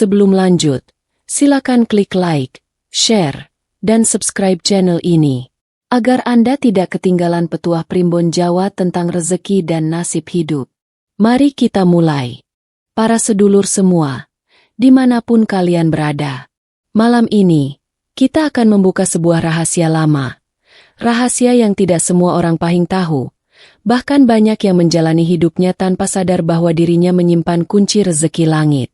Sebelum lanjut, silakan klik like, share, dan subscribe channel ini, agar Anda tidak ketinggalan petuah Primbon Jawa tentang rezeki dan nasib hidup. Mari kita mulai. Para sedulur semua, dimanapun kalian berada, malam ini, kita akan membuka sebuah rahasia lama. Rahasia yang tidak semua orang Pahing tahu. Bahkan banyak yang menjalani hidupnya tanpa sadar bahwa dirinya menyimpan kunci rezeki langit.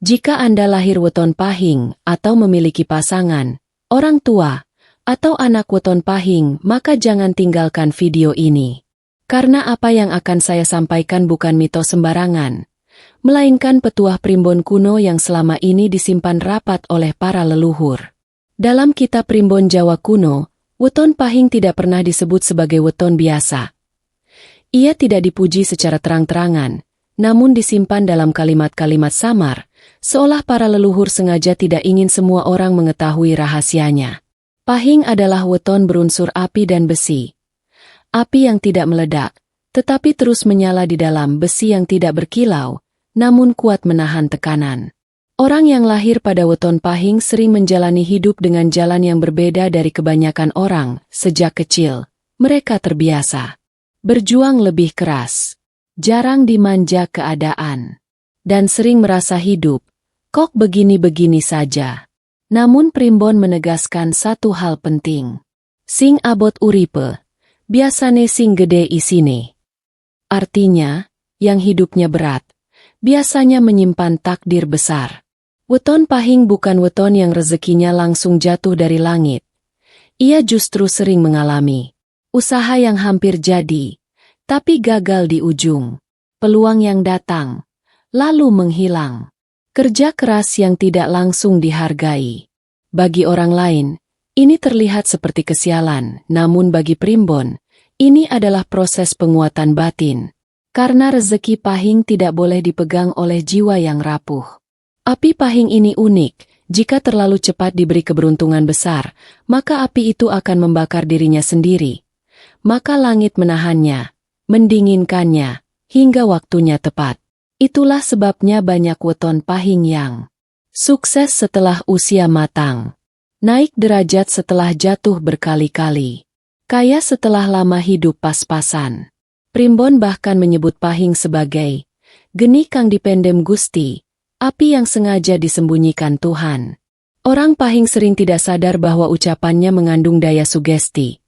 Jika Anda lahir weton Pahing atau memiliki pasangan, orang tua, atau anak weton Pahing, maka jangan tinggalkan video ini. Karena apa yang akan saya sampaikan bukan mitos sembarangan, melainkan petuah Primbon kuno yang selama ini disimpan rapat oleh para leluhur. Dalam kitab Primbon Jawa kuno, weton Pahing tidak pernah disebut sebagai weton biasa. Ia tidak dipuji secara terang-terangan, namun disimpan dalam kalimat-kalimat samar, seolah para leluhur sengaja tidak ingin semua orang mengetahui rahasianya. Pahing adalah weton berunsur api dan besi. Api yang tidak meledak, tetapi terus menyala di dalam besi yang tidak berkilau, namun kuat menahan tekanan. Orang yang lahir pada weton Pahing sering menjalani hidup dengan jalan yang berbeda dari kebanyakan orang. Sejak kecil, mereka terbiasa berjuang lebih keras, jarang dimanja keadaan, dan sering merasa hidup kok begini-begini saja. Namun Primbon menegaskan satu hal penting. Sing abot uripe, biasane sing gede isine. Artinya, yang hidupnya berat, biasanya menyimpan takdir besar. Weton Pahing bukan weton yang rezekinya langsung jatuh dari langit. Ia justru sering mengalami usaha yang hampir jadi, tapi gagal di ujung. Peluang yang datang, lalu menghilang. Kerja keras yang tidak langsung dihargai. Bagi orang lain, ini terlihat seperti kesialan, namun bagi Primbon, ini adalah proses penguatan batin. Karena rezeki Pahing tidak boleh dipegang oleh jiwa yang rapuh. Api Pahing ini unik, jika terlalu cepat diberi keberuntungan besar, maka api itu akan membakar dirinya sendiri. Maka langit menahannya, mendinginkannya, hingga waktunya tepat. Itulah sebabnya banyak weton Pahing yang sukses setelah usia matang, naik derajat setelah jatuh berkali-kali, kaya setelah lama hidup pas-pasan. Primbon bahkan menyebut Pahing sebagai geni kang dipendem Gusti, api yang sengaja disembunyikan Tuhan. Orang Pahing sering tidak sadar bahwa ucapannya mengandung daya sugesti.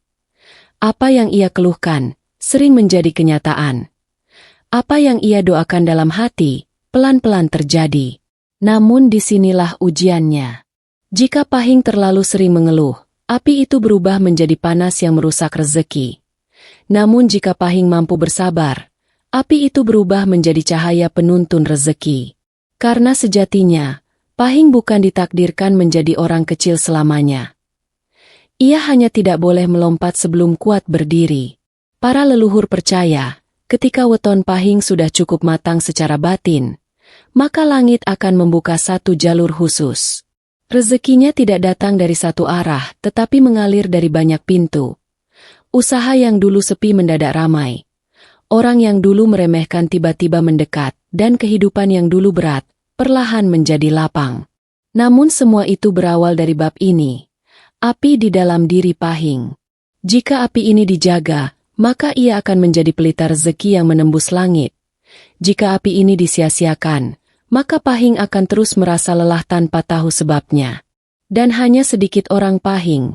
Apa yang ia keluhkan sering menjadi kenyataan. Apa yang ia doakan dalam hati, pelan-pelan terjadi. Namun disinilah ujiannya. Jika Pahing terlalu sering mengeluh, api itu berubah menjadi panas yang merusak rezeki. Namun jika Pahing mampu bersabar, api itu berubah menjadi cahaya penuntun rezeki. Karena sejatinya, Pahing bukan ditakdirkan menjadi orang kecil selamanya. Ia hanya tidak boleh melompat sebelum kuat berdiri. Para leluhur percaya, ketika weton Pahing sudah cukup matang secara batin, maka langit akan membuka satu jalur khusus. Rezekinya tidak datang dari satu arah, tetapi mengalir dari banyak pintu. Usaha yang dulu sepi mendadak ramai. Orang yang dulu meremehkan tiba-tiba mendekat, dan kehidupan yang dulu berat, perlahan menjadi lapang. Namun semua itu berawal dari bab ini. Api di dalam diri Pahing. Jika api ini dijaga, maka ia akan menjadi pelita rezeki yang menembus langit. Jika api ini disia-siakan, maka Pahing akan terus merasa lelah tanpa tahu sebabnya. Dan hanya sedikit orang Pahing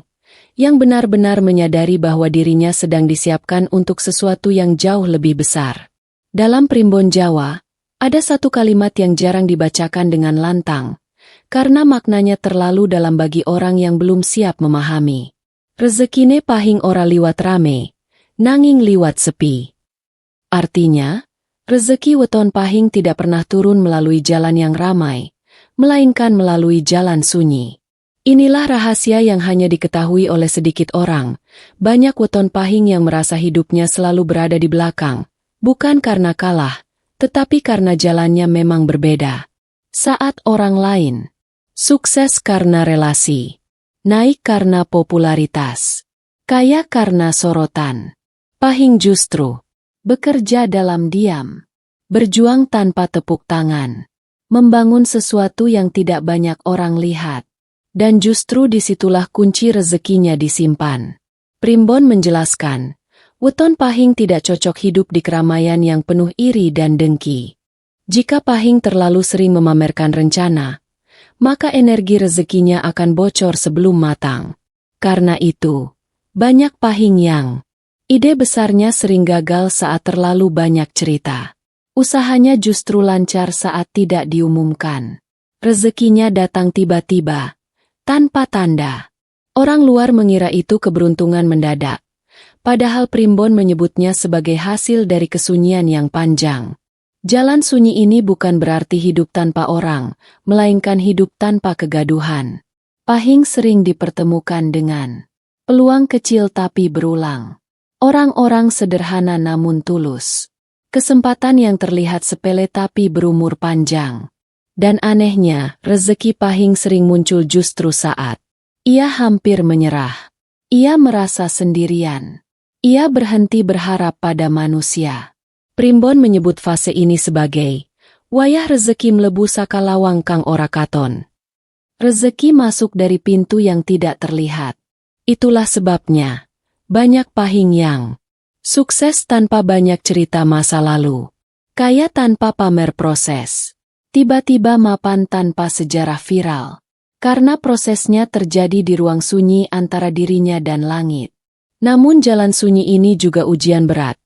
yang benar-benar menyadari bahwa dirinya sedang disiapkan untuk sesuatu yang jauh lebih besar. Dalam Primbon Jawa, ada satu kalimat yang jarang dibacakan dengan lantang, karena maknanya terlalu dalam bagi orang yang belum siap memahami. Rezekine Pahing ora liwat rame, nanging liwat sepi. Artinya, rezeki weton Pahing tidak pernah turun melalui jalan yang ramai, melainkan melalui jalan sunyi. Inilah rahasia yang hanya diketahui oleh sedikit orang. Banyak weton Pahing yang merasa hidupnya selalu berada di belakang, bukan karena kalah, tetapi karena jalannya memang berbeda. Saat orang lain sukses karena relasi, naik karena popularitas, kaya karena sorotan, Pahing justru bekerja dalam diam, berjuang tanpa tepuk tangan, membangun sesuatu yang tidak banyak orang lihat. Dan justru disitulah kunci rezekinya disimpan. Primbon menjelaskan, weton Pahing tidak cocok hidup di keramaian yang penuh iri dan dengki. Jika Pahing terlalu sering memamerkan rencana, maka energi rezekinya akan bocor sebelum matang. Karena itu, banyak Pahing yang ide besarnya sering gagal saat terlalu banyak cerita. Usahanya justru lancar saat tidak diumumkan. Rezekinya datang tiba-tiba, tanpa tanda. Orang luar mengira itu keberuntungan mendadak, padahal Primbon menyebutnya sebagai hasil dari kesunyian yang panjang. Jalan sunyi ini bukan berarti hidup tanpa orang, melainkan hidup tanpa kegaduhan. Pahing sering dipertemukan dengan peluang kecil tapi berulang. Orang-orang sederhana namun tulus. Kesempatan yang terlihat sepele tapi berumur panjang. Dan anehnya, rezeki Pahing sering muncul justru saat ia hampir menyerah. Ia merasa sendirian. Ia berhenti berharap pada manusia. Primbon menyebut fase ini sebagai wayah rezeki mlebu saka lawang kang ora katon. Rezeki masuk dari pintu yang tidak terlihat. Itulah sebabnya banyak Pahing yang sukses tanpa banyak cerita masa lalu, kaya tanpa pamer proses, tiba-tiba mapan tanpa sejarah viral. Karena prosesnya terjadi di ruang sunyi antara dirinya dan langit. Namun jalan sunyi ini juga ujian berat.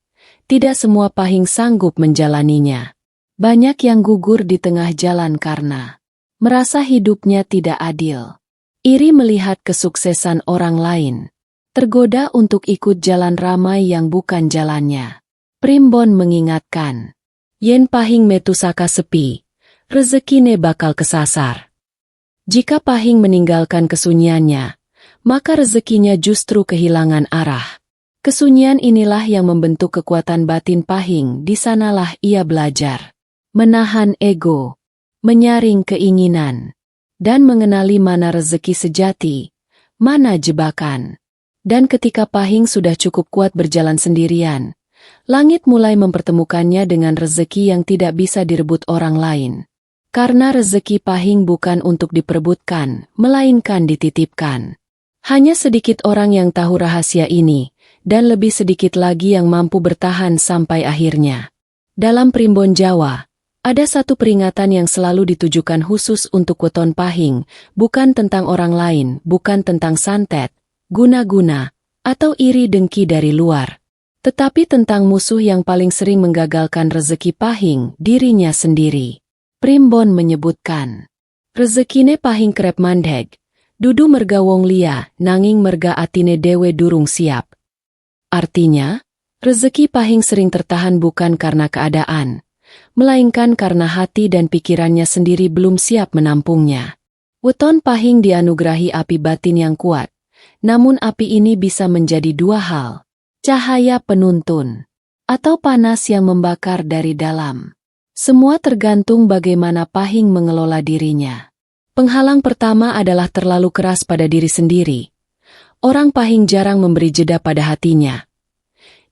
Tidak semua Pahing sanggup menjalaninya. Banyak yang gugur di tengah jalan karena merasa hidupnya tidak adil. Iri melihat kesuksesan orang lain. Tergoda untuk ikut jalan ramai yang bukan jalannya. Primbon mengingatkan, yen Pahing metu saka sepi, rezekine bakal kesasar. Jika Pahing meninggalkan kesunyiannya, maka rezekinya justru kehilangan arah. Kesunyian inilah yang membentuk kekuatan batin Pahing. Di sanalah ia belajar menahan ego, menyaring keinginan, dan mengenali mana rezeki sejati, mana jebakan. Dan ketika Pahing sudah cukup kuat berjalan sendirian, langit mulai mempertemukannya dengan rezeki yang tidak bisa direbut orang lain. Karena rezeki Pahing bukan untuk diperebutkan, melainkan dititipkan. Hanya sedikit orang yang tahu rahasia ini, dan lebih sedikit lagi yang mampu bertahan sampai akhirnya. Dalam Primbon Jawa, ada satu peringatan yang selalu ditujukan khusus untuk weton Pahing, bukan tentang orang lain, bukan tentang santet, guna-guna, atau iri dengki dari luar, tetapi tentang musuh yang paling sering menggagalkan rezeki Pahing, dirinya sendiri. Primbon menyebutkan, rezekine Pahing kerep mandheg, dudu merga wong liya, nanging merga atine dewe durung siap. Artinya, rezeki Pahing sering tertahan bukan karena keadaan, melainkan karena hati dan pikirannya sendiri belum siap menampungnya. Weton Pahing dianugerahi api batin yang kuat, namun api ini bisa menjadi dua hal, cahaya penuntun, atau panas yang membakar dari dalam. Semua tergantung bagaimana Pahing mengelola dirinya. Penghalang pertama adalah terlalu keras pada diri sendiri. Orang Pahing jarang memberi jeda pada hatinya.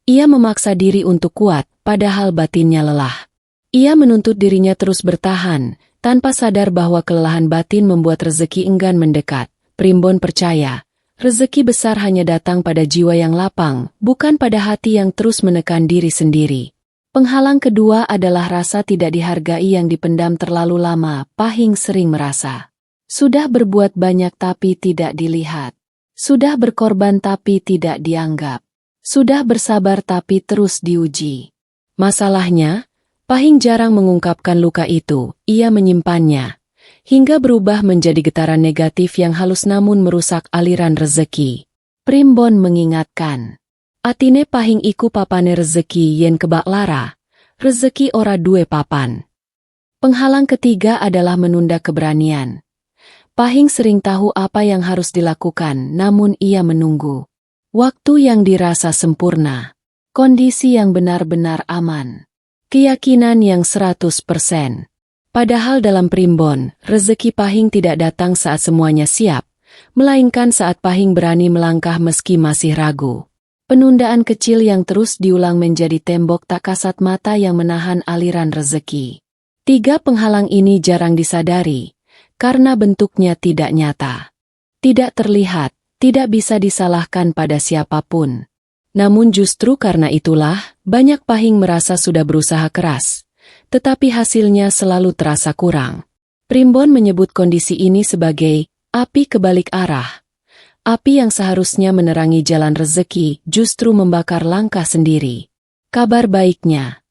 Ia memaksa diri untuk kuat, padahal batinnya lelah. Ia menuntut dirinya terus bertahan, tanpa sadar bahwa kelelahan batin membuat rezeki enggan mendekat. Primbon percaya, rezeki besar hanya datang pada jiwa yang lapang, bukan pada hati yang terus menekan diri sendiri. Penghalang kedua adalah rasa tidak dihargai yang dipendam terlalu lama. Pahing sering merasa sudah berbuat banyak tapi tidak dilihat. Sudah berkorban tapi tidak dianggap. Sudah bersabar tapi terus diuji. Masalahnya, Pahing jarang mengungkapkan luka itu. Ia menyimpannya, hingga berubah menjadi getaran negatif yang halus namun merusak aliran rezeki. Primbon mengingatkan, atine Pahing iku papane rezeki yen kebak lara, rezeki ora duwe papan. Penghalang ketiga adalah menunda keberanian. Pahing sering tahu apa yang harus dilakukan, namun ia menunggu waktu yang dirasa sempurna, kondisi yang benar-benar aman, keyakinan yang 100%. Padahal dalam Primbon, rezeki Pahing tidak datang saat semuanya siap, melainkan saat Pahing berani melangkah meski masih ragu. Penundaan kecil yang terus diulang menjadi tembok tak kasat mata yang menahan aliran rezeki. Tiga penghalang ini jarang disadari, karena bentuknya tidak nyata. Tidak terlihat, tidak bisa disalahkan pada siapapun. Namun justru karena itulah, banyak pahing merasa sudah berusaha keras, tetapi hasilnya selalu terasa kurang. Primbon menyebut kondisi ini sebagai api kebalik arah. Api yang seharusnya menerangi jalan rezeki justru membakar langkah sendiri. Kabar baiknya,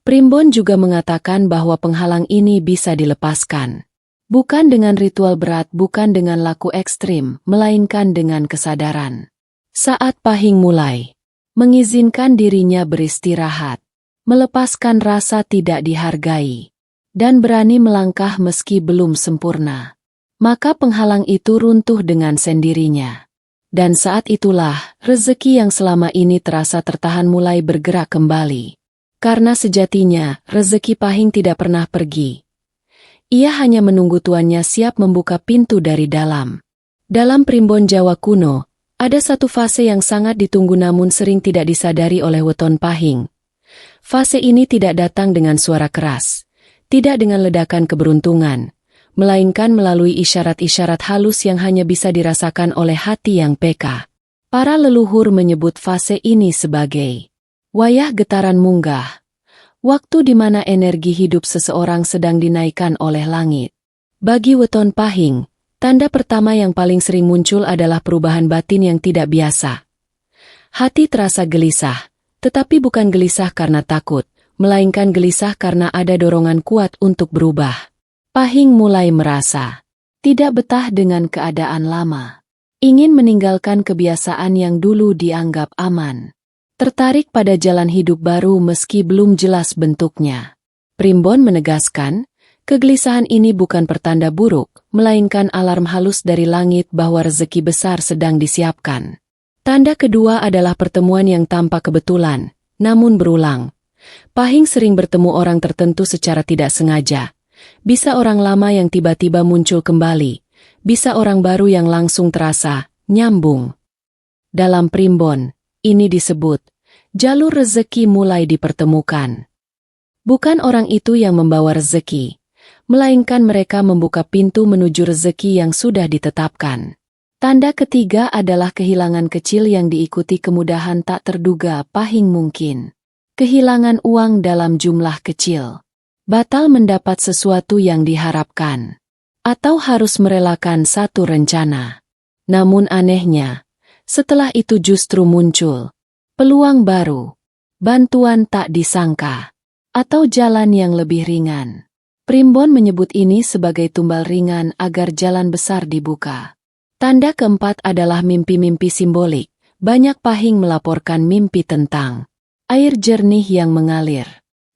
Primbon juga mengatakan bahwa penghalang ini bisa dilepaskan. Bukan dengan ritual berat, bukan dengan laku ekstrim, melainkan dengan kesadaran. Saat pahing mulai mengizinkan dirinya beristirahat, melepaskan rasa tidak dihargai, dan berani melangkah meski belum sempurna, maka penghalang itu runtuh dengan sendirinya. Dan saat itulah, rezeki yang selama ini terasa tertahan mulai bergerak kembali. Karena sejatinya, rezeki pahing tidak pernah pergi. Ia hanya menunggu tuannya siap membuka pintu dari dalam. Dalam primbon Jawa kuno, ada satu fase yang sangat ditunggu namun sering tidak disadari oleh weton pahing. Fase ini tidak datang dengan suara keras, tidak dengan ledakan keberuntungan, melainkan melalui isyarat-isyarat halus yang hanya bisa dirasakan oleh hati yang peka. Para leluhur menyebut fase ini sebagai wayah getaran munggah, waktu di mana energi hidup seseorang sedang dinaikkan oleh langit. Bagi weton pahing, tanda pertama yang paling sering muncul adalah perubahan batin yang tidak biasa. Hati terasa gelisah, tetapi bukan gelisah karena takut, melainkan gelisah karena ada dorongan kuat untuk berubah. Pahing mulai merasa tidak betah dengan keadaan lama, ingin meninggalkan kebiasaan yang dulu dianggap aman, tertarik pada jalan hidup baru meski belum jelas bentuknya. Primbon menegaskan, kegelisahan ini bukan pertanda buruk, melainkan alarm halus dari langit bahwa rezeki besar sedang disiapkan. Tanda kedua adalah pertemuan yang tanpa kebetulan, namun berulang. Pahing sering bertemu orang tertentu secara tidak sengaja. Bisa orang lama yang tiba-tiba muncul kembali, bisa orang baru yang langsung terasa nyambung. Dalam primbon, ini disebut jalur rezeki mulai dipertemukan. Bukan orang itu yang membawa rezeki, melainkan mereka membuka pintu menuju rezeki yang sudah ditetapkan. Tanda ketiga adalah kehilangan kecil yang diikuti kemudahan tak terduga. Pahing mungkin kehilangan uang dalam jumlah kecil, batal mendapat sesuatu yang diharapkan, atau harus merelakan satu rencana. Namun anehnya, setelah itu justru muncul peluang baru, bantuan tak disangka, atau jalan yang lebih ringan. Primbon menyebut ini sebagai tumbal ringan agar jalan besar dibuka. Tanda keempat adalah mimpi-mimpi simbolik. Banyak pahing melaporkan mimpi tentang air jernih yang mengalir,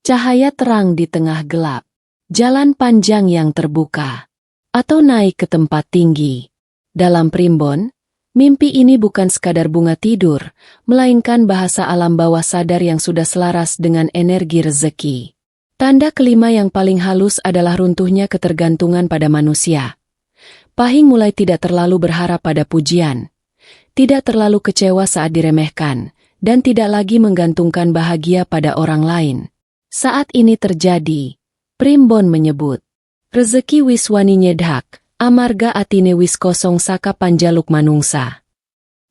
cahaya terang di tengah gelap, jalan panjang yang terbuka, atau naik ke tempat tinggi. Dalam primbon, mimpi ini bukan sekadar bunga tidur, melainkan bahasa alam bawah sadar yang sudah selaras dengan energi rezeki. Tanda kelima yang paling halus adalah runtuhnya ketergantungan pada manusia. Pahing mulai tidak terlalu berharap pada pujian, tidak terlalu kecewa saat diremehkan, dan tidak lagi menggantungkan bahagia pada orang lain. Saat ini terjadi, primbon menyebut, rezeki wis wani nyedhak, amarga atine wis kosong saka panjaluk manungsa.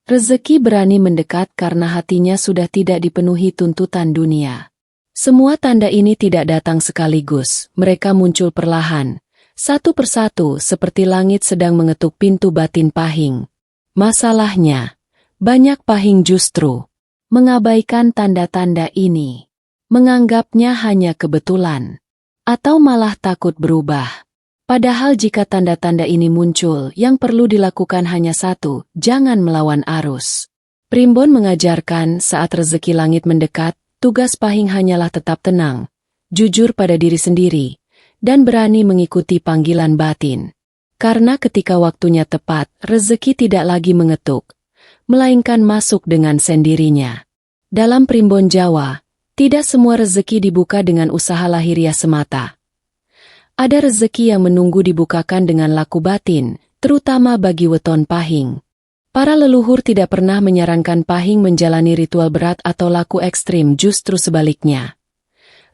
Rezeki berani mendekat karena hatinya sudah tidak dipenuhi tuntutan dunia. Semua tanda ini tidak datang sekaligus, mereka muncul perlahan, satu persatu seperti langit sedang mengetuk pintu batin pahing. Masalahnya, banyak pahing justru mengabaikan tanda-tanda ini, menganggapnya hanya kebetulan, atau malah takut berubah. Padahal jika tanda-tanda ini muncul, yang perlu dilakukan hanya satu, jangan melawan arus. Primbon mengajarkan saat rezeki langit mendekat, tugas pahing hanyalah tetap tenang, jujur pada diri sendiri, dan berani mengikuti panggilan batin. Karena ketika waktunya tepat, rezeki tidak lagi mengetuk, melainkan masuk dengan sendirinya. Dalam primbon Jawa, tidak semua rezeki dibuka dengan usaha lahiriah semata. Ada rezeki yang menunggu dibukakan dengan laku batin, terutama bagi weton pahing. Para leluhur tidak pernah menyarankan pahing menjalani ritual berat atau laku ekstrim, justru sebaliknya.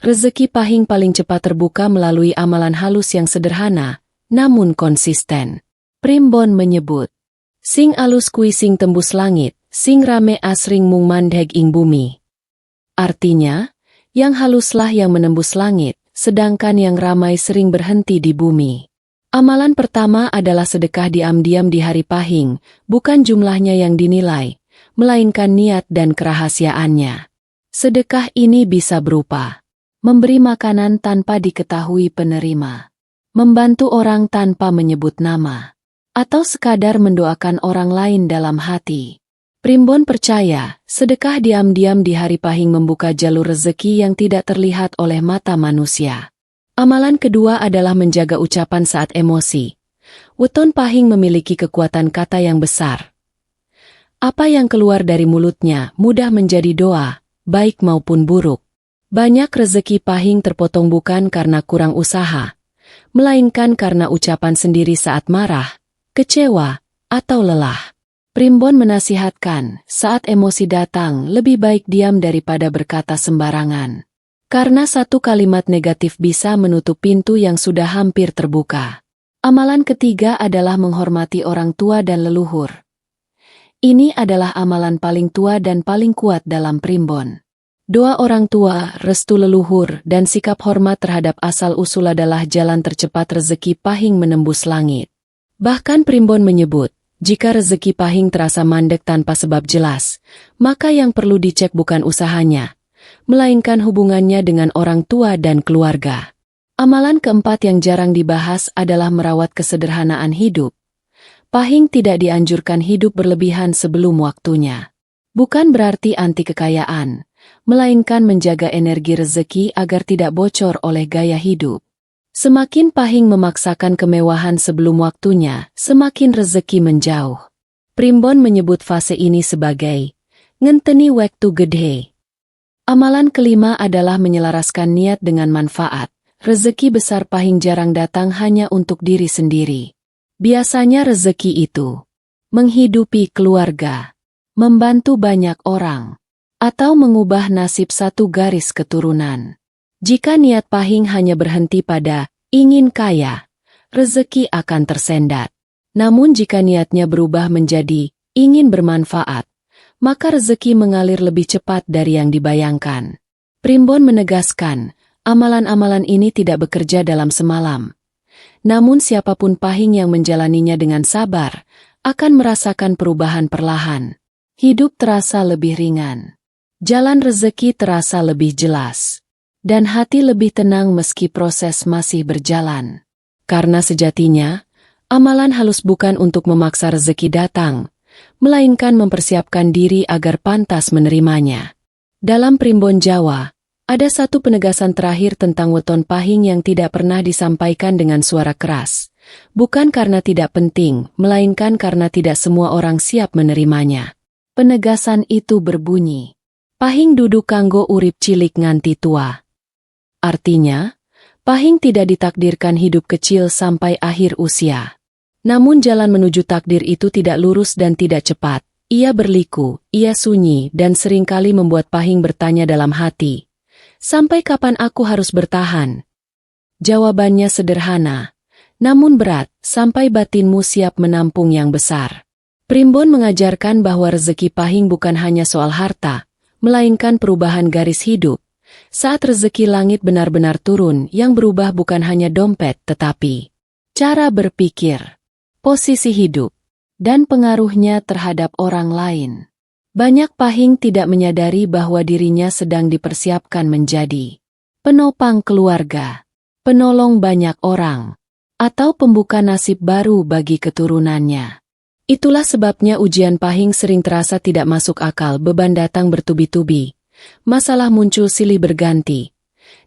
Rezeki Pahing paling cepat terbuka melalui amalan halus yang sederhana, namun konsisten. Primbon menyebut, sing alus kui sing tembus langit, sing rame asring mung mandheg ing bumi. Artinya, yang haluslah yang menembus langit, sedangkan yang ramai sering berhenti di bumi. Amalan pertama adalah sedekah diam-diam di hari Pahing, bukan jumlahnya yang dinilai, melainkan niat dan kerahasiaannya. Sedekah ini bisa berupa memberi makanan tanpa diketahui penerima, membantu orang tanpa menyebut nama, atau sekadar mendoakan orang lain dalam hati. Primbon percaya, sedekah diam-diam di hari Pahing membuka jalur rezeki yang tidak terlihat oleh mata manusia. Amalan kedua adalah menjaga ucapan saat emosi. Weton Pahing memiliki kekuatan kata yang besar. Apa yang keluar dari mulutnya mudah menjadi doa, baik maupun buruk. Banyak rezeki Pahing terpotong bukan karena kurang usaha, melainkan karena ucapan sendiri saat marah, kecewa, atau lelah. Primbon menasihatkan, saat emosi datang lebih baik diam daripada berkata sembarangan. Karena satu kalimat negatif bisa menutup pintu yang sudah hampir terbuka. Amalan ketiga adalah menghormati orang tua dan leluhur. Ini adalah amalan paling tua dan paling kuat dalam Primbon. Doa orang tua, restu leluhur, dan sikap hormat terhadap asal-usul adalah jalan tercepat rezeki Pahing menembus langit. Bahkan Primbon menyebut, jika rezeki Pahing terasa mandek tanpa sebab jelas, maka yang perlu dicek bukan usahanya, melainkan hubungannya dengan orang tua dan keluarga. Amalan keempat yang jarang dibahas adalah merawat kesederhanaan hidup. Pahing tidak dianjurkan hidup berlebihan sebelum waktunya. Bukan berarti anti kekayaan, melainkan menjaga energi rezeki agar tidak bocor oleh gaya hidup. Semakin Pahing memaksakan kemewahan sebelum waktunya, semakin rezeki menjauh. Primbon menyebut fase ini sebagai ngenteni wektu gedhe. Amalan kelima adalah menyelaraskan niat dengan manfaat. Rezeki besar Pahing jarang datang hanya untuk diri sendiri. Biasanya rezeki itu menghidupi keluarga, membantu banyak orang, atau mengubah nasib satu garis keturunan. Jika niat Pahing hanya berhenti pada ingin kaya, rezeki akan tersendat. Namun jika niatnya berubah menjadi ingin bermanfaat, maka rezeki mengalir lebih cepat dari yang dibayangkan. Primbon menegaskan, amalan-amalan ini tidak bekerja dalam semalam. Namun siapapun Pahing yang menjalaninya dengan sabar, akan merasakan perubahan perlahan. Hidup terasa lebih ringan. Jalan rezeki terasa lebih jelas. Dan hati lebih tenang meski proses masih berjalan. Karena sejatinya, amalan halus bukan untuk memaksa rezeki datang, melainkan mempersiapkan diri agar pantas menerimanya. Dalam Primbon Jawa, ada satu penegasan terakhir tentang weton Pahing yang tidak pernah disampaikan dengan suara keras. Bukan karena tidak penting, melainkan karena tidak semua orang siap menerimanya. Penegasan itu berbunyi, Pahing duduk kanggo urip cilik nganti tua. Artinya, Pahing tidak ditakdirkan hidup kecil sampai akhir usia. Namun jalan menuju takdir itu tidak lurus dan tidak cepat. Ia berliku, ia sunyi, dan seringkali membuat Pahing bertanya dalam hati, sampai kapan aku harus bertahan? Jawabannya sederhana, namun berat, sampai batinmu siap menampung yang besar. Primbon mengajarkan bahwa rezeki Pahing bukan hanya soal harta, melainkan perubahan garis hidup. Saat rezeki langit benar-benar turun, yang berubah bukan hanya dompet tetapi cara berpikir, posisi hidup, dan pengaruhnya terhadap orang lain. Banyak Pahing tidak menyadari bahwa dirinya sedang dipersiapkan menjadi penopang keluarga, penolong banyak orang, atau pembuka nasib baru bagi keturunannya. Itulah sebabnya ujian Pahing sering terasa tidak masuk akal, beban datang bertubi-tubi. Masalah muncul silih berganti.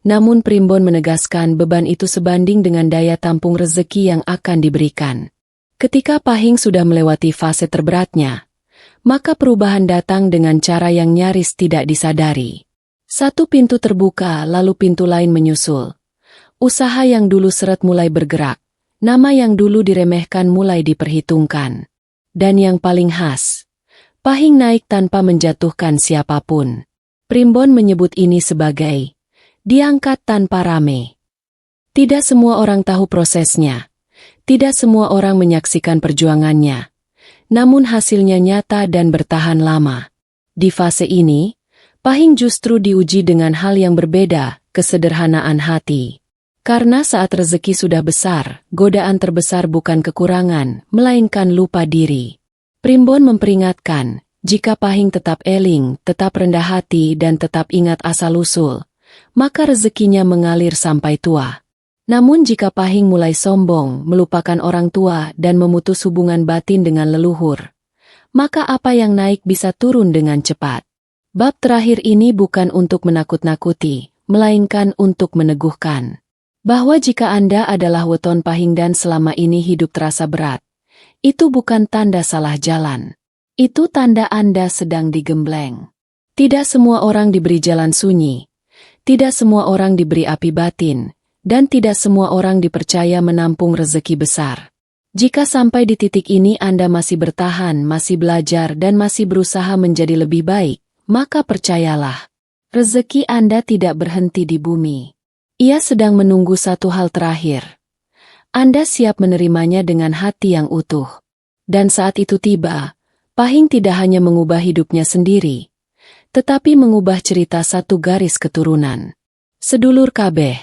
Namun Primbon menegaskan beban itu sebanding dengan daya tampung rezeki yang akan diberikan. Ketika Pahing sudah melewati fase terberatnya, maka perubahan datang dengan cara yang nyaris tidak disadari. Satu pintu terbuka, lalu pintu lain menyusul. Usaha yang dulu seret mulai bergerak. Nama yang dulu diremehkan mulai diperhitungkan. Dan yang paling khas, Pahing naik tanpa menjatuhkan siapapun. Primbon menyebut ini sebagai diangkat tanpa rame. Tidak semua orang tahu prosesnya. Tidak semua orang menyaksikan perjuangannya. Namun hasilnya nyata dan bertahan lama. Di fase ini, Pahing justru diuji dengan hal yang berbeda, kesederhanaan hati. Karena saat rezeki sudah besar, godaan terbesar bukan kekurangan, melainkan lupa diri. Primbon memperingatkan, jika Pahing tetap eling, tetap rendah hati dan tetap ingat asal-usul, maka rezekinya mengalir sampai tua. Namun jika Pahing mulai sombong, melupakan orang tua dan memutus hubungan batin dengan leluhur, maka apa yang naik bisa turun dengan cepat. Bab terakhir ini bukan untuk menakut-nakuti, melainkan untuk meneguhkan. Bahwa jika Anda adalah weton Pahing dan selama ini hidup terasa berat, itu bukan tanda salah jalan. Itu tanda Anda sedang digembleng. Tidak semua orang diberi jalan sunyi. Tidak semua orang diberi api batin. Dan tidak semua orang dipercaya menampung rezeki besar. Jika sampai di titik ini Anda masih bertahan, masih belajar dan masih berusaha menjadi lebih baik, maka percayalah, rezeki Anda tidak berhenti di bumi. Ia sedang menunggu satu hal terakhir. Anda siap menerimanya dengan hati yang utuh. Dan saat itu tiba, Pahing tidak hanya mengubah hidupnya sendiri, tetapi mengubah cerita satu garis keturunan. Sedulur kabeh,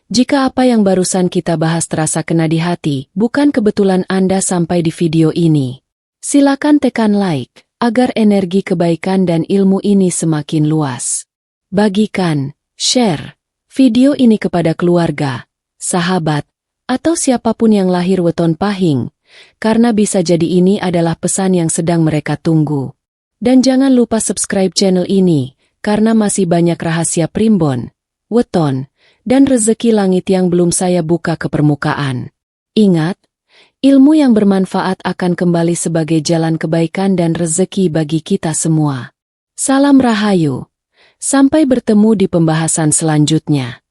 jika apa yang barusan kita bahas terasa kena di hati, bukan kebetulan Anda sampai di video ini. Silakan tekan like, agar energi kebaikan dan ilmu ini semakin luas. Bagikan, share, video ini kepada keluarga, sahabat, atau siapapun yang lahir weton Pahing, karena bisa jadi ini adalah pesan yang sedang mereka tunggu. Dan jangan lupa subscribe channel ini, karena masih banyak rahasia primbon, weton, dan rezeki langit yang belum saya buka ke permukaan. Ingat, ilmu yang bermanfaat akan kembali sebagai jalan kebaikan dan rezeki bagi kita semua. Salam Rahayu. Sampai bertemu di pembahasan selanjutnya.